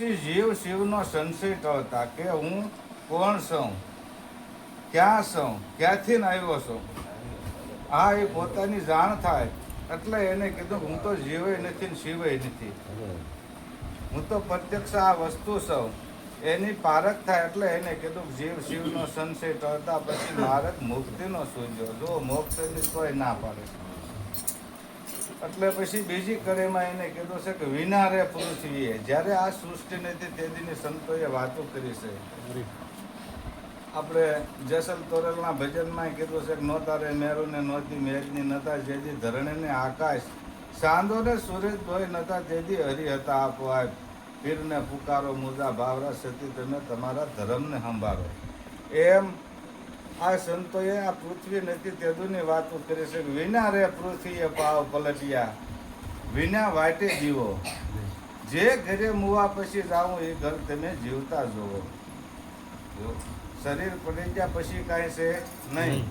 પછી જીવ શિવનો સંશય કરતા કે હું કોણ છું, ક્યાં છું, ક્યાંથી આવ્યો છું. હા, એ પોતાની જાણ થાય એટલે એને કીધું હું તો જીવે નથી ને શિવે નથી, હું તો પ્રત્યક્ષ આ વસ્તુ છું. એની પારખ થાય એટલે એને કીધું જીવ શિવનો સંશય કરતા પછી માર્ગ મુક્તિનો સૂઝ્યો. જો મોક્ષની કોઈ ના પાડે એટલે પછી બીજી કડીમાં એને કીધું છે કે વિના રે પૃથ્વીએ. જ્યારે આ સૃષ્ટિ નથી તેદીની સંતોએ વાતો કરી છે. આપણે જેસલ તોરલના ભજનમાં કીધું છે કે નોતા રે મેરુ ને નહોતી મેઘની નતા જેદી ધરણી ને આકાશ, ચાંદો ને સૂરજ ધોઈ નતા તેદી હરિ હતા આપવાય. પીરને પુકારો મુદા ભાવરા સતી તમે તમારા ધર્મને સંભાળો. એમ આ સંતોએ આ પૃથ્વી નથી તેદુની વાતો કરી છે કે વિના રે પૃથ્વીએ પાવ પલટ્યા, વિના વાટે જીવો. જે ઘરે મુવા પછી જાવું એ ઘર તમે જીવતા જોવો. શરીર પડી ગયા પછી કાંઈ છે નહીં.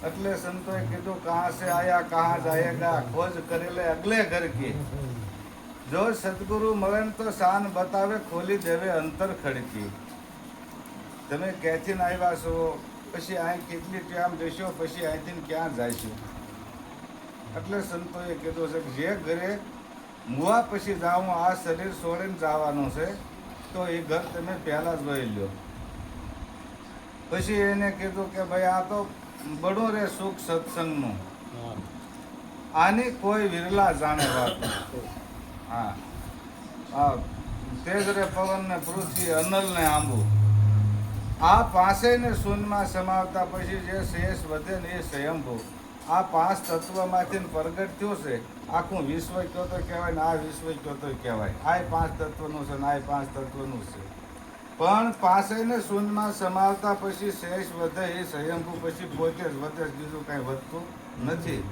એટલે સંતોએ કીધું કહાં સે આયા કહાં જાયેગા, ખોજ કરી લે અગલે ઘર કી. જો સદગુરુ મળે તો શાન બતાવે, ખોલી દેવે અંતર ખડકી. તમે ક્યાંથી આવ્યા છો, પછી અહીં કેટલી ટાઈમ જશો, પછી અહીંથી ક્યાં જઈશું. એટલે સંતોએ કીધું છે કે જે ઘરે મુવા પછી જાઉં આ શરીર છોડીને જવાનું છે તો એ ઘર તમે પહેલા જોઈ લો. પછી એને કીધું કે ભાઈ આ તો બડું રે સુખ સત્સંગનું, આની કોઈ વિરલા જાણે વાત. હા, તેજ રે પવન ને પૃથ્વી અનલ ને આંબુ. આ પાંચે ને શૂન્યમાં સમાવતા પછી જે શેષ વધે ને એ સ્વયંભૂ. આ પાંચ તત્વમાંથી પ્રગટ થયું છે. આખું વિશ્વ કયો તો કહેવાય ને આ વિશ્વ કયો તો કહેવાય. આ પાંચ તત્વનું છે ને આ પાંચ તત્વનું છે. પણ પાંચેયને શૂન્યમાં સમાવતા પછી શેષ વધે એ સ્વયંભૂ. પછી પોતે જ વધે, બીજું કાંઈ વધતું નથી.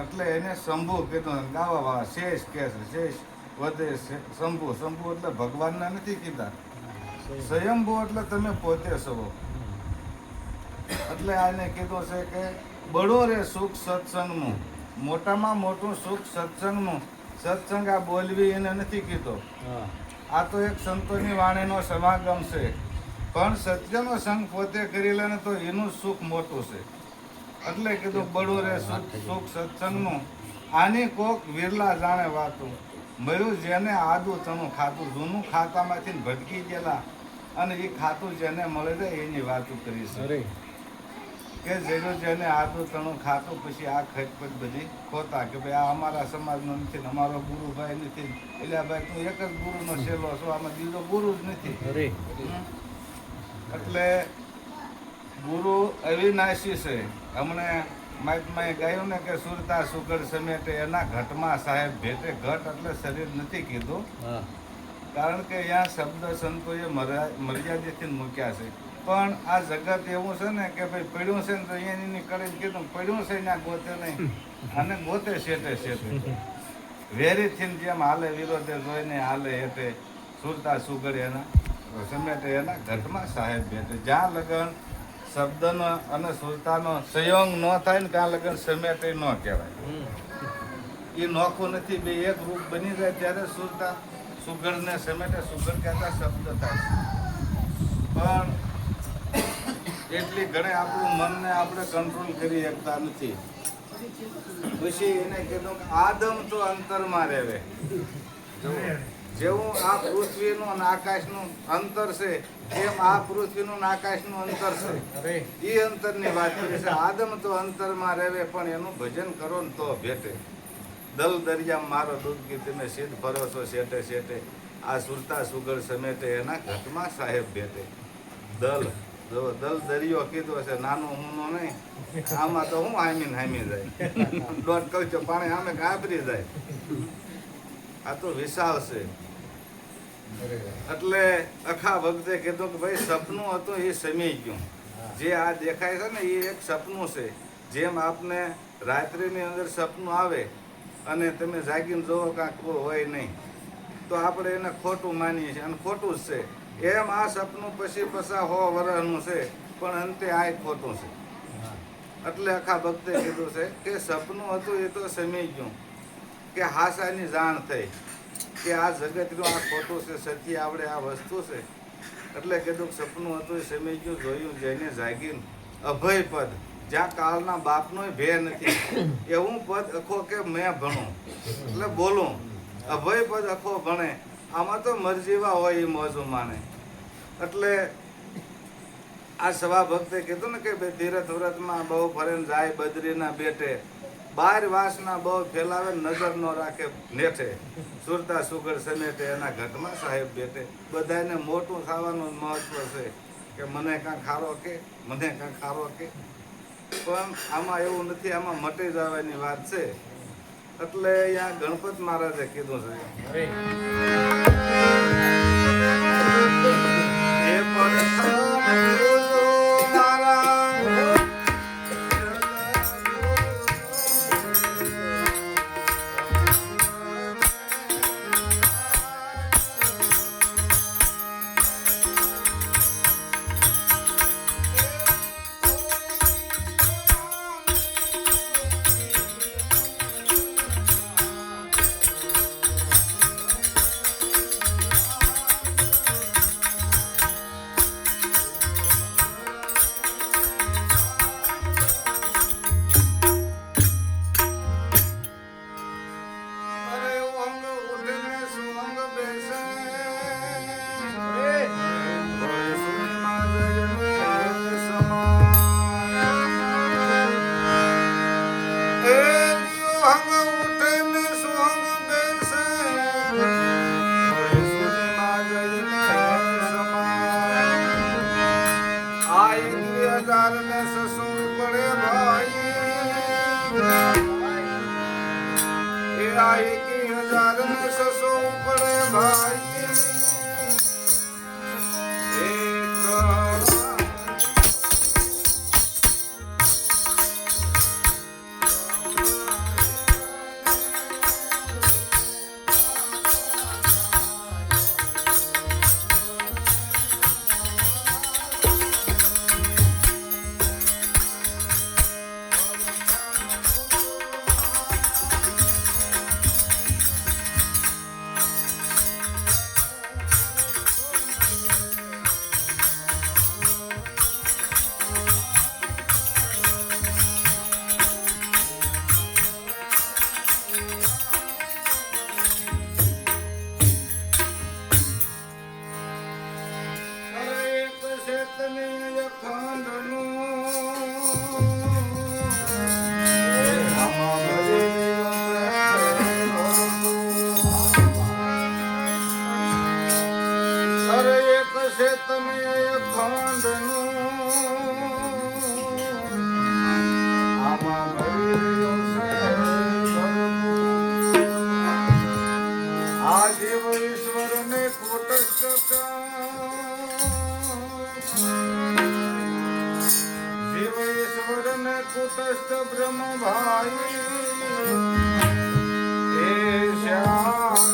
એટલે એને શંભુ કીધું. ગાવાવાળા શેષ કહે છે, શેષ વધે શંભુ. શંભુ એટલે ભગવાનના નથી કીધા, સ્વયંભૂ એટલે તમે પોતે છો. એટલે આને કીધું છે કે બળો રે સુખ સત્સંગનું. મોટામાં મોટું સુખ સત્સંગનું. સત્સંગ આ બોલવી એને નથી કીધો, આ તો એક સંતોની વાણીનો સમાગમ છે. પણ સત્યનો સંગ પોતે કરી લે ને તો એનું સુખ મોટું છે. એટલે કીધું બળું રે સુખ સત્સંગનું. આની કોક વિરલા જાણે વાતું. મળ્યું જેને આદું તણું ખાતું. જૂનું ખાતામાંથી ભટકી ગયેલા અને એ ખાતું જેને મળે છે એની વાતું કરી છે. કે જેને આદું તણું ખાતું પછી આ ખટપટ બધી ખોતા કે ભાઈ આ અમારા સમાજનો નથી ને અમારો ગુરુભાઈ નથી. એટલે ભાઈ તું એક જ ગુરુનો છેલ્લો છો, આમાં બીજો ગુરુ જ નથી. એટલે ગુરુ અવિનાશી છે. હમણે મહાત્માએ ગાયું ને કે સુરતા સુગડ સમેટે એના ઘટમાં સાહેબ ભેટે. ઘટ એટલે શરીર નથી કીધું, કારણ કે અહીંયા શબ્દ સંતોએ મર્યાદિતથી મૂક્યા છે. પણ આ જગત એવું છે ને કે ભાઈ પડ્યું છે ને તો અહીંયાની કરીને કીધું પડ્યું છે ને ગોતે નહીં, અને ગોતે શેટે શેટે. વેરીથી જેમ હાલે વિરોધે જોઈને હાલે હેઠે. સુરતા સુગડ એના સમેટે એના ઘટમાં સાહેબ ભેટે. જ્યાં લગન શબ્દનો અને સુરતાનો સંયોગ ન થાય ને ત્યાં લગન સમેટે ન કહેવાય. એ નોખું નથી. બે એક રૂપ બની જાય ત્યારે સુરતા સુગડને સમેટે. સુગડ કહેતા શબ્દ થાય. પણ એટલી ઘણે આપણું મનને આપણે કંટ્રોલ કરી શકતા નથી. પછી એને કીધું કે આદમ તો અંતરમાં રહેવે. જેવું આ પૃથ્વીનું અને આકાશનું અંતર છે એમ આ પૃથ્વીનું અને આકાશનું અંતર છે. એ અંતરની વાત કરી છે. આદમ તો અંતરમાં રહેવે પણ એનું ભજન કરો ને તો ભેટે. દલ દરિયા મારો દૂધકી તમે સિદ્ધ ફરો છો શેટે શેટે. આ સુરતા સુગડ સમેટે એના ઘટમાં સાહેબ ભેટે. દલ દરિયો કીધો છે, નાનું હું નહીં. આમાં તો હું હામી જાય. દોઢ કહું છું પાણી આમે ગાબરી જાય. આ તો વિશાળ છે. એટલે આખા વખતે કીધું કે ભાઈ સપનું હતું એ સમી ગયું. જે આ દેખાય છે ને એ એક સપનું છે. જેમ આપને રાત્રિની અંદર સપનું આવે અને તમે જાગીને જોવો કાંક હોય નહીં તો આપણે એને ખોટું માનીએ છીએ અને ખોટું જ છે. એમ આ સપનું પછી 100 વર્ષનું છે પણ અંતે આ ખોટું છે. એટલે આખા ભક્તે કીધું છે કે સપનું હતું એ તો સમી ગયું, કે હાસાની જાણ થઈ. કે આ જગતનું આ ખોટું છે, સત્ય આવડે આ વસ્તુ છે. એટલે કીધું સપનું હતું એ સમય ગયું, જોયું જઈને જાગીને અભય પદ, જ્યાં કાળના બાપનો ભે નથી એવું પદ અખો કે મેં ભણું એટલે બોલું. અભય પદ અખો ભણે, આમાં તો મરજીવા હોય એ મોજું માને. એટલે આ સવા ભક્તે કીધું ને કે તીરથ વ્રતમાં બહુ ફરે જાય બદ્રીના બેટે, બાર વાસના બહુ ફેલાવે નજર નો રાખે નેઠે, સુરતા સુગર સમેટે એના ઘટમાં સાહેબ બેઠે. બધાને મોટું થવાનું મહત્વ છે કે મને કાંઈ ખારો કે, મને કાંઈ ખારો કે, પણ આમાં એવું નથી, આમાં મટી જવાની વાત છે. એટલે અહીંયા ગણપત મહારાજે કીધું છે એ કુટસ્થ બ્રહ્મ ભાઈ એ શ્યામ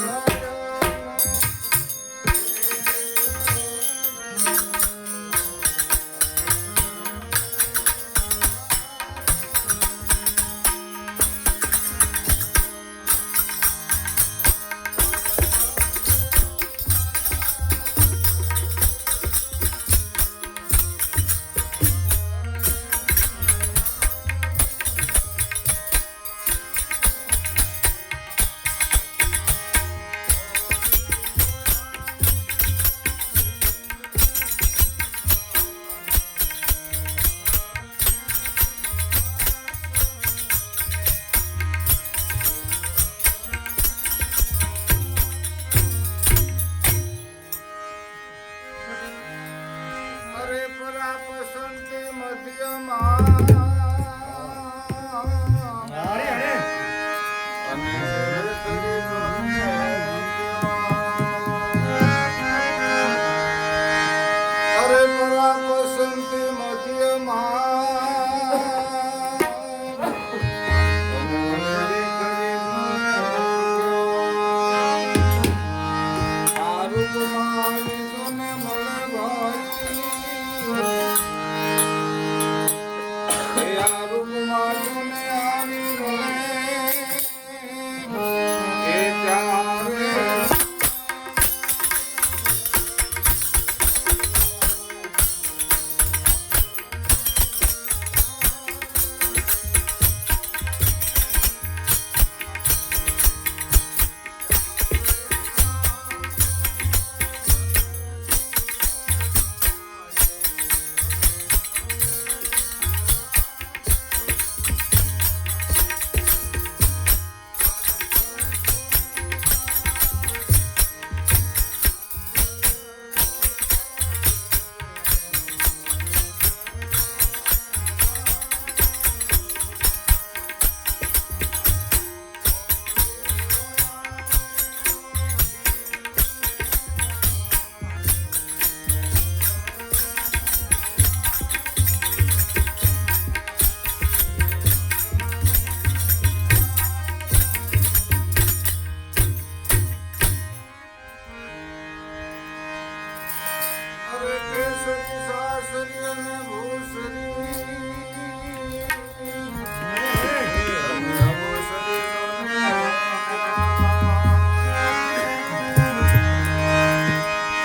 કેસરી સાસરી અને ભૂસરી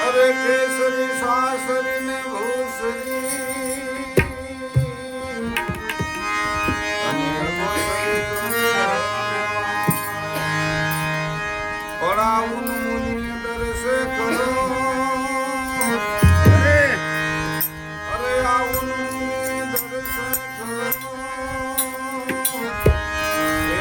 અરે કેસરી સાસરી ને ભૂસરી પડાવું મુનિ દર્શે કરો અરે આવું દર્શન કરો એ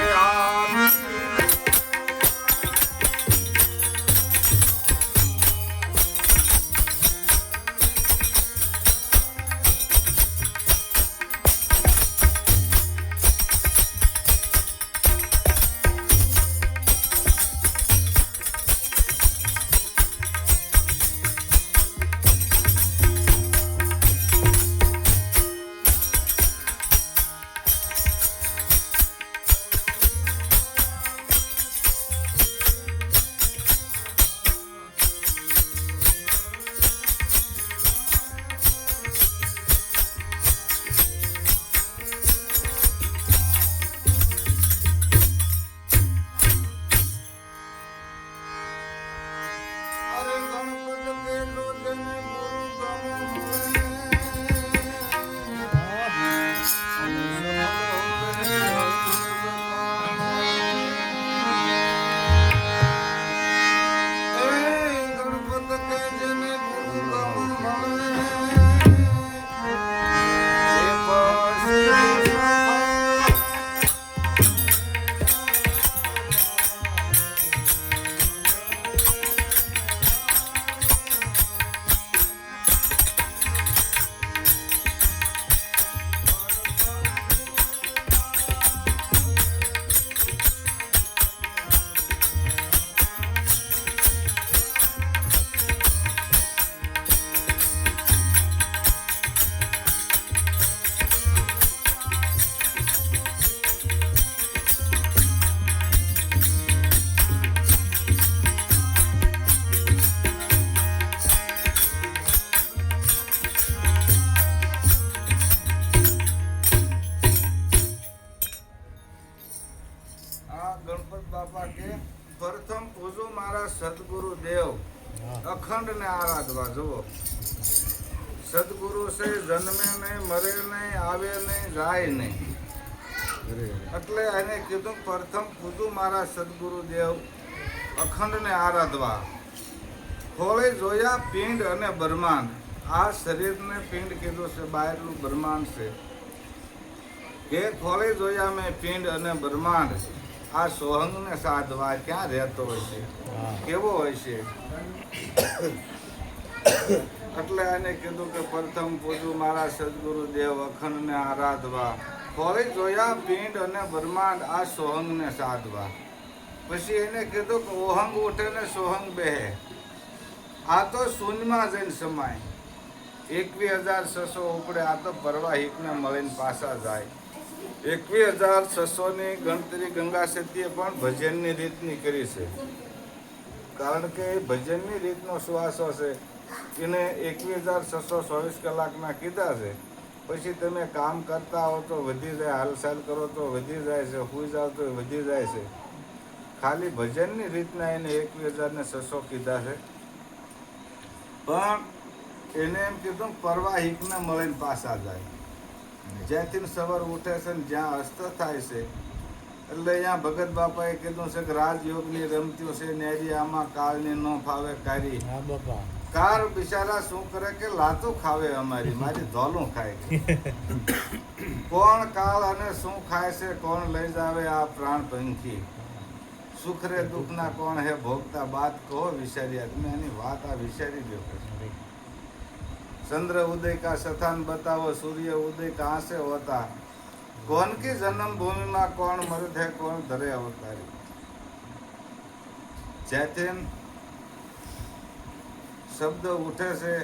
ગણપત બાપા કે પ્રથમ પૂજો મારા સદગુરુ દેવ અખંડ ને આરાધવા જુઓ સદગુરુ છે જન્મે નહીં મરે નહીં આવે નહીં જાય નહીં એટલે એને કીધું પ્રથમ પૂજો મારા સદગુરુ દેવ અખંડ ને આરાધવા ખોળે જોયા પિંડ અને બ્રહ્માંડ આ શરીરને પિંડ કીધું છે બહારનું બ્રહ્માંડ છે કે ખોળે જોયા મેં પિંડ અને બ્રહ્માંડ આ સોહંગને સાધવા ક્યાં રહેતો હોય છે કેવો હોય છે એટલે એને કીધું કે પ્રથમ પૂજું મારા સદગુરુ દેવ અખંડને આરાધવા ખોળી જોયા પિંડ અને બ્રહ્માંડ આ સોહંગને સાધવા પછી એને કીધું કે ઓહંગ ઉઠે ને સોહંગ બેહે આ તો શૂન્યમાં જઈને સમાય 21,600 ઉપડે આ તો પરવાહિકને મળીને પાછા જાય 21,600 ની ગણતરી ગંગા સતીએ પણ ભજનની રીતની કરી છે કારણ કે એ ભજનની રીતનો શ્વાસો છે એને 21,624 કલાકના કીધા છે પછી તમે કામ કરતા હો તો વધી જાય હાલચાલ કરો તો વધી જાય છે સુઈ જાવ તો વધી જાય છે ખાલી ભજનની રીતના એને 21,600 કીધા છે પણ એને એમ કીધું પરવાહિકને મળીને પાછા જાય જ્યાંથી સવાર ઉઠે છે ને જ્યાં અસ્ત થાય છે એટલે અહીંયા ભગત બાપાએ કીધું છે કે રાજયોગની રમતીઓ છે નેરી આમાં કાળની ન ફાવે કારી કાર બિચારા શું કરે કે લાતો ખાવે અમારી મારી ધોલું ખાય કોણ કાળ અને શું ખાય છે કોણ લઈ જાવે આ પ્રાણ પંખી સુખરે દુઃખના કોણ હે ભોગતા બાત કહો વિચાર્યા તમે એની વાત આ વિચારી લો चंद्र उदय का स्थान बताओ सूर्य उदय कहाँ से होता कौन की जन्म भूमि में कौन मर्द है कौन धरे अवतारी चैतन्य शब्द उठे से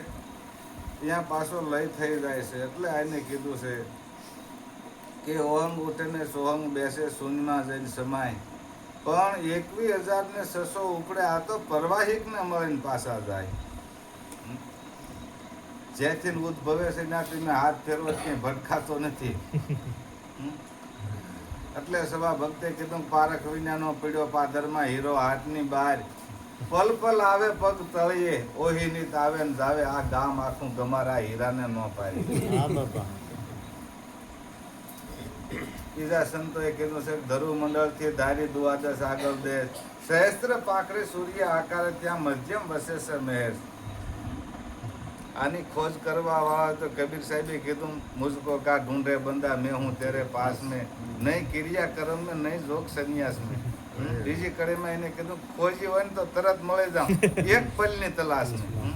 यहाँ पासो लय થઈ જાય છે એટલે આને કીધું છે કે ઓહંગ ઉઠે ને સોહંગ બેસે શૂન્યમાં જઈને સમાય પણ 21,600 ઉપડે આ તો પરવાહિકને મળીને પાછા જાય જ્યાંથી ઉદ્ભવે છે ત્યાંથી મેં હાથ ફેરવો ક્યાંય ભટકાતો નથી. એટલે સભા ભક્તે કીધું પારખ વિનાનો પીડ્યો પાદરમાં હીરો હાથની બહાર પલ પલ આવે પગ તળીએ ઓહીનીત આવે ને જાવે આ ગામ આખું ગમારા હીરાને ન પાડી. બીજા સંતોએ કીધું છે ધરુ મંડળ થી ધારી દ્વાદશ આગળ દેશ સહસ્ત્ર પાખરે સૂર્ય આકારે ત્યાં મધ્યમ વસે છે મહેશ. આની ખોજ કરવા વાળા તો કબીર સાહેબે કીધું મુझको કા ઢૂંઢે બંદા મેં હું તેરે પાસ મેં નહીં ક્રિયા કર્મ મેં નહીં જોગ સંન્યાસ મેં. બીજી કડીમાં એને કીધું ખોજી હોય ને તો તરત મળી જાઉં એક પલની તલાશ મેં.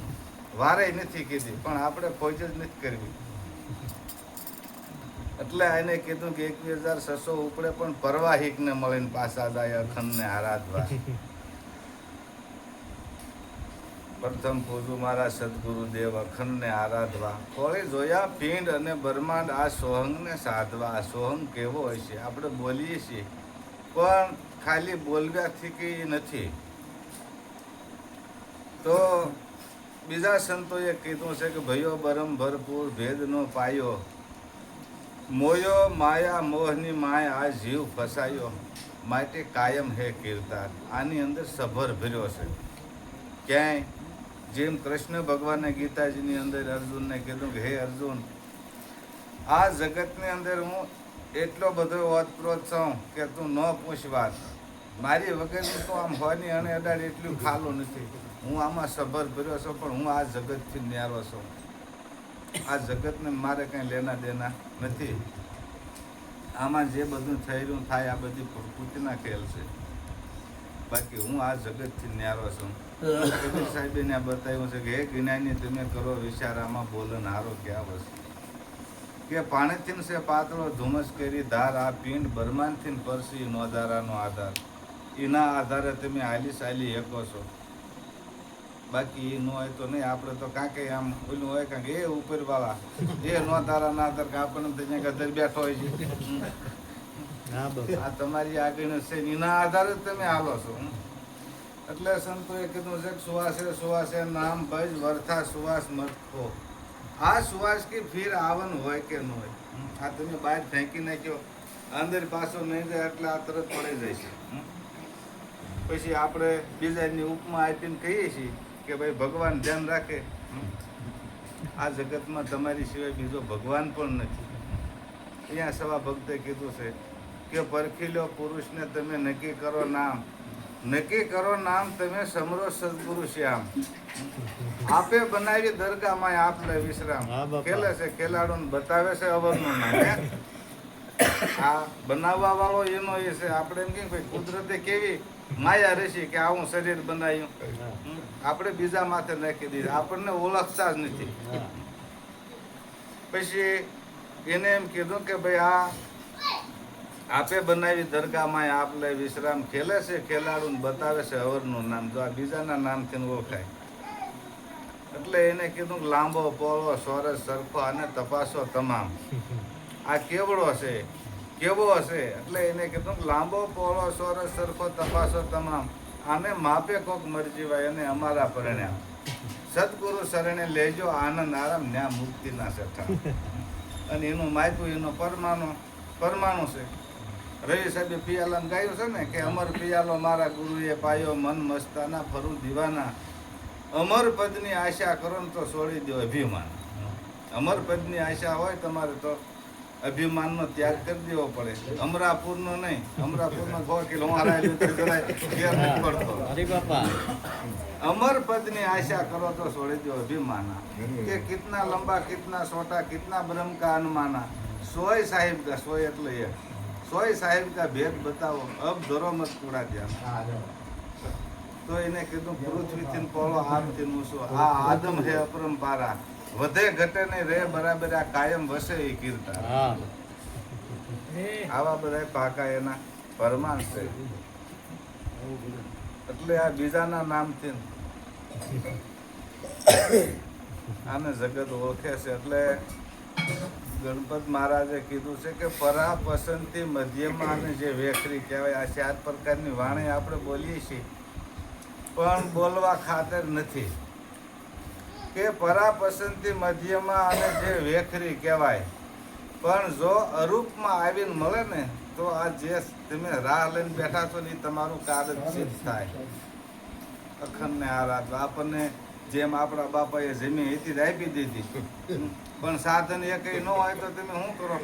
વારે નથી કીધી પણ આપણે ખોજ જ નથી કરવી. એટલે એને કીધું કે 21,600 ઉપડે પણ પરવાહિક ને મળીને પાછા જાય અખંડ ને આરાધવા. પ્રથમ પૂજું મારા સદગુરુદેવ અખંડ ને આરાધવા. ખોળી જોયા પિંડ અને બ્રહ્માંડ આ સોહંગ ને સાધવા. આ સોહંગ કેવો હોય છે? આપણે બોલીએ છીએ પણ ખાલી બોલવાથી કે નથી. તો બીજા સંતોએ કીધું છે કે ભયો બરમ ભરપૂર ભેદનો પાયો મોયો માયા મોહની માય આ જીવ ફસાયો માટે કાયમ હે કીર્તાર. આની અંદર સભર ભર્યો છે. ક્યાંય જેમ કૃષ્ણ ભગવાને ગીતાજીની અંદર અર્જુનને કીધું કે હે અર્જુન આ જગતની અંદર હું એટલો બધો ઓતપ્રોત છું કે તું ન પૂછ વાત. મારી વગરની તો આમ હોની અને અડાડ એટલું ખાલું નથી. હું આમાં સભર ભર્યો છું પણ હું આ જગતથી ન્યારો છું. આ જગતને મારે કંઈ લેના દેના નથી. આમાં જે બધું થઈ રહ્યું થાય આ બધી પ્રકૃતિના ખેલ છે. બાકી હું આ જગતથી ન્યારો છું. કબીર સાહેબે ને બતાવ્યું છે કે હે જ્ઞાની તમે કરો વિચાર આમાં બોલન હારો ક્યાં વસ્તુ કે પાણીથી છે પાતળો ધુમસ કરી ધાર આ પિંડ બ્રહ્માંડથી પરસી નોધારાનો આધાર. એના આધારે તમે હાલી ચાલી શકો છો. બાકી એ ન હોય તો નહીં. આપણે તો કાંકે આમ ઓલું હોય કાંક એ ઉપરવાળા એ નોધારાના આધાર કે આપણને ત્યાં ગદર બેઠો હોય છે. આ તમારી આગળ છે એના આધારે જ તમે હાલો છો. એટલે સંતોએ કીધું છે સુવાસે નામ ભજ વર્થા સુવાસ મત ખો. આ સુવાસ કે ફીર આવન હોય કે ન હોય. આ તમે બહાર ફેંકી નાખ્યો અંદર પાછો નહીં જાય એટલે આ તરત પડી જાય છે. પછી આપણે બીજાની ઉપમા આપીને કહીએ છીએ કે ભાઈ ભગવાન ધ્યાન રાખે. આ જગતમાં તમારી સિવાય બીજો ભગવાન પણ નથી. અહીંયા સવા ભક્તે કીધું છે કે પરખી લો પુરુષને તમે નક્કી કરો નામ. નક્કી કરો નામ તમે સમરો સદગુરુ શ્યામ. આપે બનાવી દરગાહમાં આપ લે વિશ્રામ. ખેલે છે ખેલાડો બતાવે છે અવરનું નામ. આ બનાવવા વાળો એનો એ છે. આપણે એમ કે ભાઈ કુદરતે કેવી માયા રહેશે કે આવું શરીર બનાવ્યું. આપણે બીજા માથે નાખી દીધું. આપણને ઓળખતા જ નથી. પછી એને એમ કીધું કે ભાઈ આ આપે બનાવી દરગાહમાં આપ લે વિશ્રામ. ખેલે છે ખેલાડુ બતાવે છે અવરનું નામ. જો આ બીજાના નામથી ઓળખાય. એટલે એને કીધું કે લાંબો પોળો સોરસ સરખો અને તપાસો તમામ. આ કેવડો છે કેવો હશે? એટલે એને કીધું કે લાંબો પોળો સોરસ સરખો તપાસો તમામ. આને માપે કોક મરજીવાય અને અમારા પરિણામ. સદગુરુ શરણે લેજો આનંદ આરામ ન્યા મુક્તિના સઠા. અને એનું માપ્યું એનો પરમાણુ છે. રવિ સાહેબે પિયાલામાં ગાયું છે ને કે અમર પિયાલો મારા ગુરુએ પાયો મન મસ્તાના ફરું દીવાના. અમર પદની આશા કરો ને તો છોડી દો અભિમાન. અમર પદની આશા હોય તમારે તો અભિમાનનો ત્યાગ કરી દેવો પડે. અમરાપુરનો નહીં. અમરાપુરનો 6 કિલો પડતો. અમર પદની આશા કરો તો છોડી દો અભિમાના. કે કિતના લંબા કિતના છોટા કિતના બ્રહ્મ કા અનુમાના. સોય સાહિબ કા સોય એટલે એક સોય સાહેબ કા ભેદ બતાવો અબ ધરો મત કુડા ધ્યાન. તો એને કીધું પૃથ્વીથી પોળો આમથી ઊંચો. આ આદમ હે અપરંપારા. વધે ઘટે નહીં રે બરાબર આ કાયમ વસે એ કીર્તા. આવા બધા પાકા એના પરમાણ છે. એટલે આ બીજાના નામથી આને જગત ઓળખે છે. એટલે ગણપત મહારાજે કીધું છે કે પરા પસંદથી મધ્યમાં અને જે વેખરી કહેવાય. આ 4 પ્રકારની વાણી આપણે બોલીએ છીએ પણ બોલવા ખાતર નથી. કે પરાપસંતી મધ્યમાં અને જે વેખરી કહેવાય, પણ જો અરૂપમાં આવીને મળે ને તો આ જે તમે રાહ લઈને બેઠા છો ને એ તમારું કાર્ય સિદ્ધ થાય. અખંડને આરાધવા આપણને જેમ આપણા બાપાએ જમીન હતી આપી દીધી, પણ સાધન એ કઈ ન હોય તો તમે શું કરો?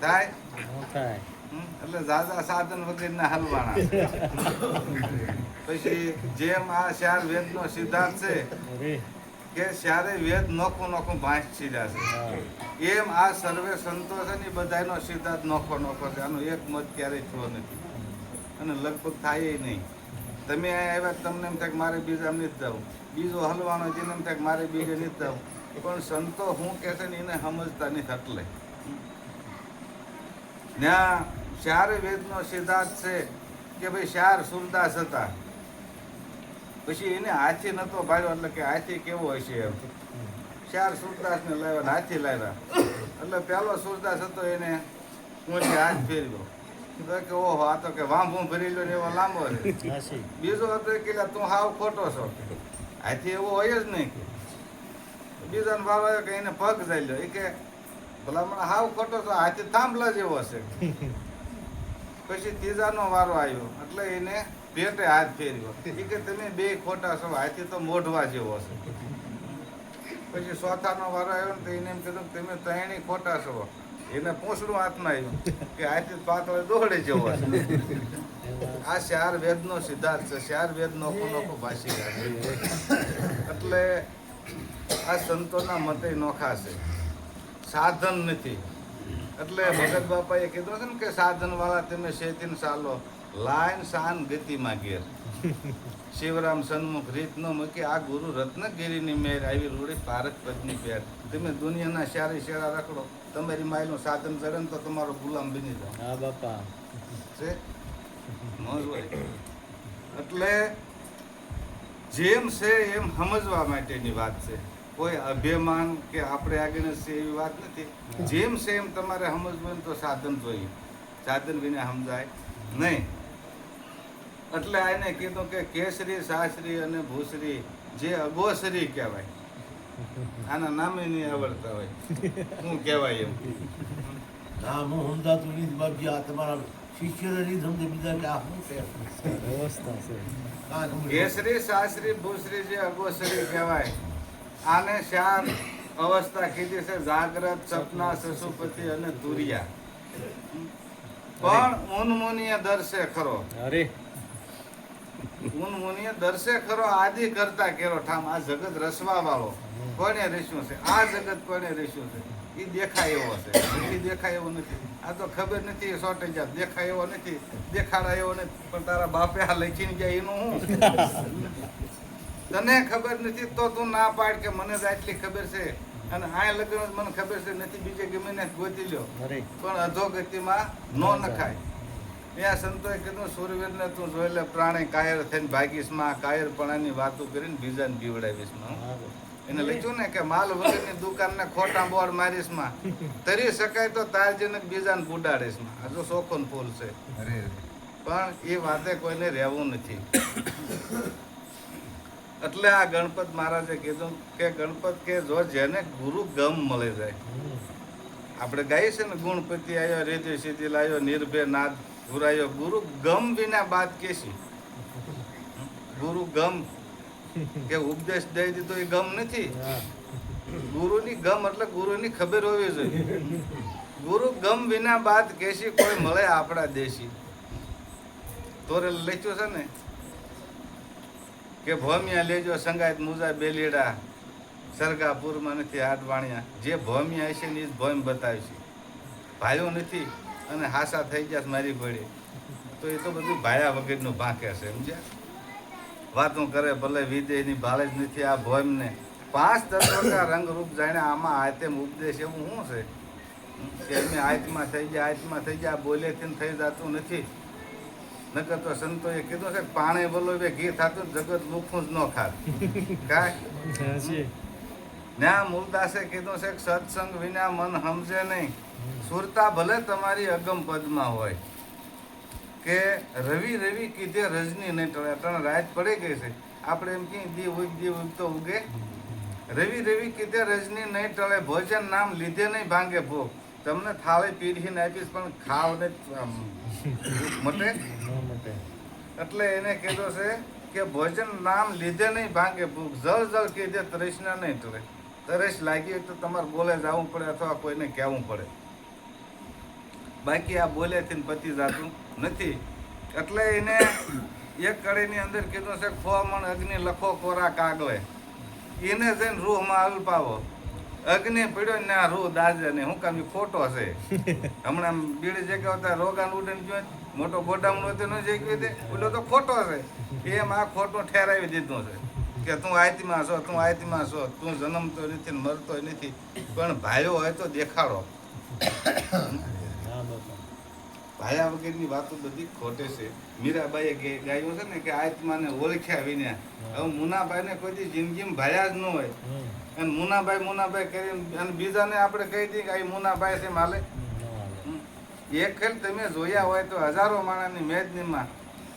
થાય એટલે દાદા સાધન વગરના હલવાના. પછી જેમ આ 4 વેદનો સિદ્ધાંત છે કે 4 વેદ નોખું નોખું ભાંચ છીડ્યા છે, એમ આ સર્વે સંતો છે ને બધાનો સિદ્ધાંત નોખો નોખો છે. આનો એક મત ક્યારેય થયો નથી અને લગભગ થાય નહીં. તમે આવ્યા તમને એમ થાય કે મારે બીજા નથી જવું, બીજો હલવાનો જેને એમ થાય કે મારે બીજે નથી જવું, પણ સંતો શું કહે છે ને એને સમજતા નથી. એટલે ત્યાં 4 વેદનો સિદ્ધાંત છે કે ભાઈ 4 સુરદાસ હતા, પછી એને હાથી નતો ભાળ્યો એટલે કે હાથી કેવો હશે એમ. 4 સુરદાસને લાવ્યા, હાથી લાવ્યા એટલે પહેલો સુરદાસ હતો એને ઊંચે હાથ ફેરવ્યો કે ઓહો આ તો કે વાંભું ભરી લો ને એવો લાંબો છે. બીજો હતો કે તું હાવ ખોટો છો, હાથી એવો હોય જ નહીં. બીજાને વારો આવ્યો કે એને પગ જઈ લો, એ કે ભલામણ હાવ ખોટો છો, હાથી થાંભલા જેવો છે. પછી ત્રીજાનો વારો આવ્યો એટલે એને પેટે હાથ ફેર્યો, એ કે તમે 2 ખોટા છો, હાથી તો મોઢવા જેવો છે. પછી ચોથાનો વારો આવ્યો ને તો એને એમ કીધું તમે 3 ખોટા છો, એને પૂંછડું હાથમાં આવ્યું કે હાથી પાતળે દોડે જેવો છે. આ 4 વેદનો સિદ્ધાંત છે. 4 વેદ નોખો નોખો ભાષી છે. એટલે આ સંતોના મતે નોખા છે, સાધન નથી. એટલે ભગત બાપાએ કીધું છે ને કે સાધન વાળા તમે શેતીન ચાલો, લાઈન શાન ગતિમાં ઘેર. શિવરામ સન્મુખ રીત ન મૂકી આ ગુરુ રત્નગીરીની મેર આવી રૂડી પારક પદની પેર. તમે દુનિયાના શારી શેરા રખડો, તમારી માયનું સાધન ચડે ને તો તમારો ગુલામ બની જાય. હા બાપા છે એટલે જેમ છે એમ સમજવા માટેની વાત છે. કોઈ અભિમાન કે આપણે આગળ છે એવી વાત નથી. જેમ છે એમ તમારે સમજવું તો સાધન જોઈએ, સાધન વિના સમજાય નહીં. એટલે આને કીધું કે કેસરી સાસરી અને ભૂસરી જે અગોસરી કહેવાય, આના નામે નહીં આવડતા હોય શું કહેવાય એમ. નામ સમજાતું નથી, બાકી આ તમારા શિષ્યને નહીં સમજે બીજા કે આ શું વ્યવસ્થા છે. કેસરી સાસરી ભૂસરી જે અગોસરી કહેવાય, આને 4 અવસ્થા કીધી છે: જાગ્રત, સપના, સસુપતિ અને તુરિયા. પણ ઉન્મુનિય દર્શે ખરો, ઉન્મુનિય દર્શે ખરો, આદિ કરતા કેરો ઠામ. આ જગત રસવા વાળો કોને રસ્યું છે, આ જગત કોને રસ્યું છે એ દેખાય એવો છે, એ દેખાય એવો નથી. આ તો ખબર નથી એ સોટે જા દેખાય એવો નથી, દેખાડા એવો નથી. પણ તારા બાપે આ લખીને ગયા એનું શું તને ખબર નથી તો તું ના પાડ કે મને તો આટલી ખબર છે અને આ લગ્ન મને ખબર છે નથી, બીજે ગમે ને ગોતી લ્યો, પણ અધોગતિમાં નો નખાય. ત્યાં સંતોએ કીધું સૂરવીરને તું જોઈ લે, પ્રાણી કાયર થઈને ભાગીશમાં, કાયરપણાની વાતો કરીને બીજાને બીવડાવીશમાં. એને લખ્યું ને કે માલ વગરની દુકાનને ખોટા બોર્ડ મારીશમાં, તરી શકાય તો તારજીને બીજાને બુડાડીશમાં. આ જો શોખોન ફૂલ છે, પણ એ વાતે કોઈને રહેવું નથી. એટલે આ ગણપત મહારાજે કીધું કે ગણપત કે જો જેને ગુરુ ગમ મળી જાય. આપણે ગાઈએ છે ને, ગુણપતિ આવ્યો, રીતિ સીધી લાવ્યો, નિર્ભય નાદ ઘુરાયો, ગુરુ ગમ વિના બાદ કેસી. ગુરુ ગમ કે ઉપદેશ દઈ દીધો એ ગમ નથી. ગુરુની ગમ એટલે ગુરુની ખબર હોવી જોઈએ. ગુરુ ગમ વિના બાદ કેસી કોઈ મળે આપણા દેશી. તોરે લખ્યું છે ને કે ભોમિયા લેજો સંગાત મુજા બેલીડા, સરગાપુરમાં નથી હાડવાણિયા. જે ભોમિયા હશે ને એ જ ભોમ બતાવશે. ભાઈઓ નથી અને હાસા થઈ ગયા મારી ઘોડી, તો એ તો બધું ભાયા વગરનું ભાંકે છે, સમજ્યા? વાતું કરે ભલે વિદેયની ભાલે જ નથી આ ભોમને. 5 તત્વના રંગરૂપ જાણે આમાં આયતેમ ઉપદેશ એવું શું છે કે અમે આયતમાં થઈ ગયા, આયતમાં થઈ ગયા, બોલેથી થઈ જતું નથી. નકર તો સંતોએ કીધું છે પાણી બોલોવે ઘી થતું જગત લુખું જ ન ખાત કાંઈ. ના મૂલદાસે કીધું છે કે સત્સંગ વિના મન સમજે નહીં. સુરતા ભલે તમારી અગમ પદમાં હોય કે રવિ રવિ કીધે રજની નહીં ટળે, ત્રણ રાત પડી ગઈ છે. આપણે એમ કહીએ દી ઉગ તો ઉગે, રવિ રવિ કીધે રજની નહીં ટળે, ભોજન નામ લીધે નહીં ભાંગે ભૂખ. તમને થાળી પીરહીને આપીશ પણ ખાવ ને મટે. એટલે એને કીધું છે કે ભોજન નામ લીધે નહીં ભાંગે ભૂખ, જળ જળ કીધે તરસના નહીં ટળે. તરસ લાગી હોય તો તમારે બોલે જવું પડે અથવા કોઈને કહેવું પડે, બાકી આ બોલેથી પતી જતું નથી. એટલે એને એક કડીની અંદર કીધું છે 6 મણ અગ્નિ લખો કોરા કાગળે, એને જઈને રૂહમાં અલ્પાવો. અગ્નિ પીડ્યો ને આ રૂહ દાજે ને હું કામ ઈ ખોટો છે. હમણાં બીડી જગ્યા હતા રોગાન ઉડીને ગયો મોટો ગોડાઉન હતો ન જઈ દે ઓલો તો ખોટો છે. એમ આ ખોટું ઠેરાવી દીધું છે કે તું આયતીમાં છો, તું આયતીમાં છો, તું જન્મતો નથી ને મરતો નથી, પણ ભાઈઓ હોય તો દેખાડો. ભાયા વગેરેની વાતો બધી ખોટે છે. મીરાબાઈએ ગાયું છે ને કે આત્માને ઓળખ્યા વિના. હવે મુનાભાઈને કોઈ દી જિંદગીમાં ભાયા જ ન હોય અને મુનાભાઈ કરી અને બીજાને આપણે કહી દઈએ કે આ મુનાભાઈ છે માલે. એક ખેલ તમે જોયા હોય તો હજારો માણસની મેદનીમાં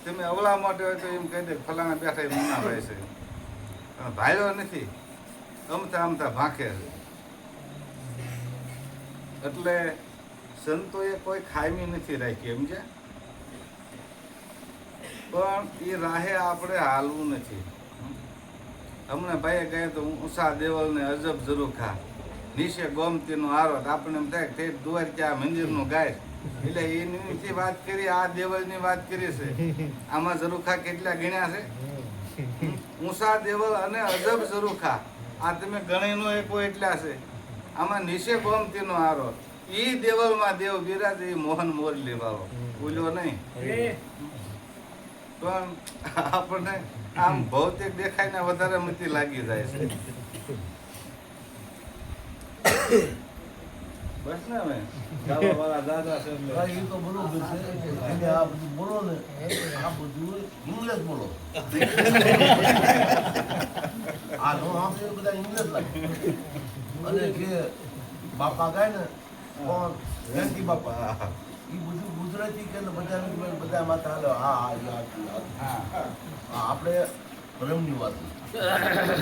તમે અવળા માટે હોય તો એમ કહી દે ફલાણા બેઠા એ મુનાભાઈ છે, પણ ભાઈઓ નથી, અમતા ભાંખે છે. એટલે સંતોએ કોઈ ખામી નથી રાખી સમજ્યા, પણ એ રાહે આપણે હાલવું નથી. હમણાં ભાઈએ કહે તો ઊંસા દેવલ ને અજબ જરૂર ખા, નીચે ગોમતીનો આરોટ. આપણે એમ થાય કે દ્વારકા મંદિરનું ગાય એટલે એની વાત કરી, આ દેવલની વાત કરી છે. આમાં ઝરૂખા કેટલા ગણ્યા છે? ઊંસા દેવલ અને અજબ ઝરૂખા આ તમે ગણીનો એકો એટલા છે. આમાં નીચે ગોમતીનો આરોટ, ઈ દેવલમાં દેવ બિરાજે, ઈ મોહન મોરલી વાળો ભૂલ્યો નહીં. પણ આપણને આમ ભૌતિક દેખાઈને વધારે મતી લાગી જાય છે. બસ ને હવે ગાવા વાળા દાદા છે એટલે એ તો બરોબર છે. અને આ બધું બોલો ને આ બધું ઇંગ્લિશ બોલો. આ નો આપણે બધા ઇંગ્લિશ લાગે. અને જે બાપા ગાય ને કોણ જયંતિ બાપા, એ બધું ગુજરાતી કે બધા માથા હાલો. હા આપણે ભ્રમની વાત